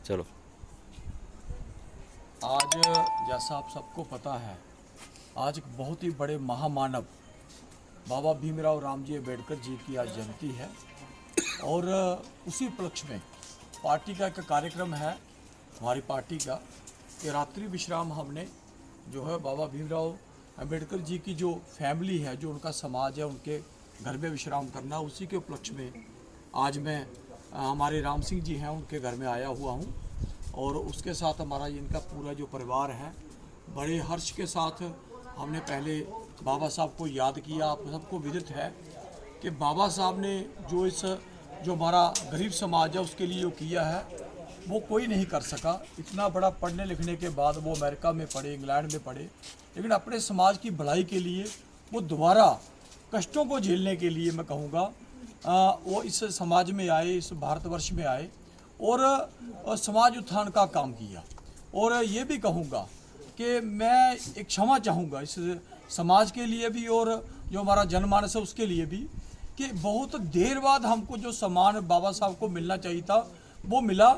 चलो। आज जैसा आप सबको पता है, आज एक बहुत ही बड़े महामानव बाबा भीमराव रामजी अम्बेडकर जी की आज जयंती है और उसी उपलक्ष्य में पार्टी का एक कार्यक्रम है हमारी पार्टी का कि रात्रि विश्राम हमने जो है बाबा भीमराव अम्बेडकर जी की जो फैमिली है, जो उनका समाज है, उनके घर में विश्राम करना, उसी के उपलक्ष्य में आज मैं हमारे राम सिंह जी हैं उनके घर में आया हुआ हूं और उसके साथ हमारा इनका पूरा जो परिवार है बड़े हर्ष के साथ हमने पहले बाबा साहब को याद किया। आप सबको विदित है कि बाबा साहब ने जो हमारा गरीब समाज है उसके लिए जो किया है वो कोई नहीं कर सका। इतना बड़ा पढ़ने लिखने के बाद वो अमेरिका में पढ़े, इंग्लैंड में पढ़े, लेकिन अपने समाज की भलाई के लिए वो दोबारा कष्टों को झेलने के लिए मैं कहूँगा वो इस समाज में आए, इस भारतवर्ष में आए और समाज उत्थान का काम किया। और ये भी कहूँगा कि मैं एक क्षमा चाहूँगा इस समाज के लिए भी और जो हमारा जनमानस है उसके लिए भी कि बहुत देर बाद हमको जो सम्मान बाबा साहब को मिलना चाहिए था वो मिला,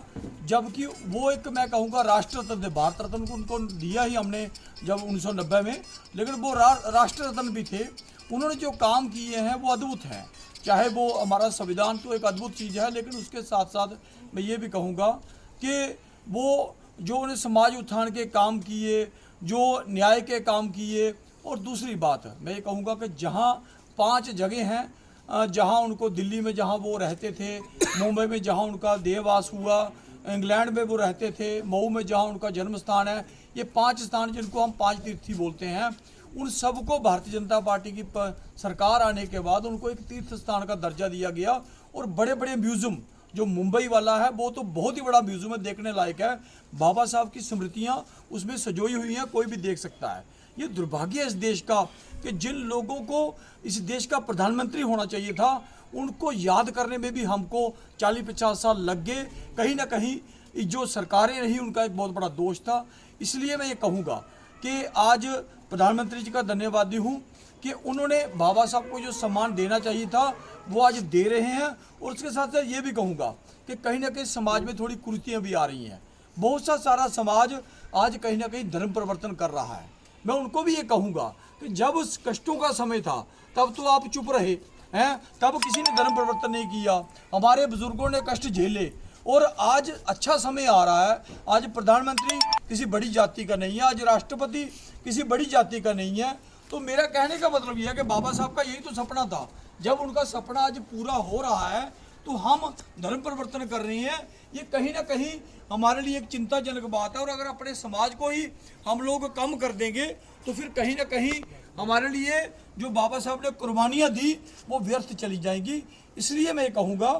जबकि वो एक मैं कहूँगा राष्ट्र रत्न थे। भारत रत्न को उनको दिया ही हमने जब 1990 में, लेकिन वो राष्ट्र रत्न भी थे। उन्होंने जो काम किए हैं वो अद्भुत हैं। चाहे वो हमारा संविधान तो एक अद्भुत चीज़ है, लेकिन उसके साथ साथ मैं ये भी कहूँगा कि वो जो उन्हें समाज उत्थान के काम किए, जो न्याय के काम किए। और दूसरी बात मैं ये कहूँगा कि जहाँ 5 जगह हैं जहाँ उनको, दिल्ली में जहाँ वो रहते थे, मुंबई में जहाँ उनका देहवास हुआ, इंग्लैंड में वो रहते थे, मऊ में जहाँ उनका जन्म स्थान है, ये 5 स्थान जिनको हम 5 तीर्थी बोलते हैं, उन सबको भारतीय जनता पार्टी की सरकार आने के बाद उनको एक तीर्थ स्थान का दर्जा दिया गया। और बड़े बड़े म्यूज़ियम जो मुंबई वाला है वो तो बहुत ही बड़ा म्यूज़ियम है, देखने लायक है। बाबा साहब की स्मृतियाँ उसमें सजोई हुई हैं, कोई भी देख सकता है। ये दुर्भाग्य है इस देश का कि जिन लोगों को इस देश का प्रधानमंत्री होना चाहिए था उनको याद करने में भी हमको 40-50 साल लग गए। कहीं ना कहीं जो सरकारें रही उनका एक बहुत बड़ा दोष था। इसलिए मैं ये कहूँगा कि आज प्रधानमंत्री जी का धन्यवादी हूँ कि उन्होंने बाबा साहब को जो सम्मान देना चाहिए था वो आज दे रहे हैं। और उसके साथ साथ ये भी कहूँगा कि कहीं ना कहीं समाज में थोड़ी कुरीतियाँ भी आ रही हैं। बहुत सा सारा समाज आज कहीं ना कहीं धर्म परिवर्तन कर रहा है। मैं उनको भी ये कहूँगा कि जब उस कष्टों का समय था तब तो आप चुप रहे हैं, तब किसी ने धर्म परिवर्तन नहीं किया। हमारे बुजुर्गों ने कष्ट झेले और आज अच्छा समय आ रहा है। आज प्रधानमंत्री किसी बड़ी जाति का नहीं है, आज राष्ट्रपति किसी बड़ी जाति का नहीं है। तो मेरा कहने का मतलब यह है कि बाबा साहब का यही तो सपना था। जब उनका सपना आज पूरा हो रहा है तो हम धर्म परिवर्तन कर रहे हैं, ये कहीं ना कहीं हमारे लिए एक चिंताजनक बात है। और अगर अपने समाज को ही हम लोग कम कर देंगे तो फिर कहीं ना कहीं हमारे लिए जो बाबा साहब ने कुर्बानियाँ दी वो व्यर्थ चली जाएंगी। इसलिए मैं ये कहूँगा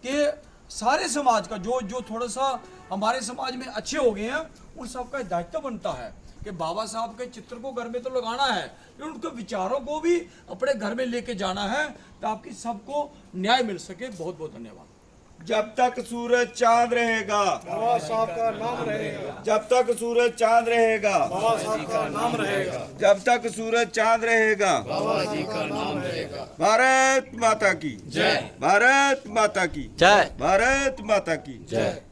कि सारे समाज का जो थोड़ा सा हमारे समाज में अच्छे हो गए हैं उन सबका दायित्व बनता है कि बाबा साहब के चित्र को घर में तो लगाना है, लेकिन उनके विचारों को भी अपने घर में लेके जाना है ताकि सबको न्याय मिल सके। बहुत बहुत धन्यवाद। जब तक सूरज चांद रहेगा बाबा साहब का नाम रहेगा, जब तक सूरज चांद रहेगा बाबा साहब का नाम रहेगा, जब तक सूरज चांद रहेगा बाबा जी का नाम रहेगा। भारत माता की जय। भारत माता की जय। भारत माता की जय।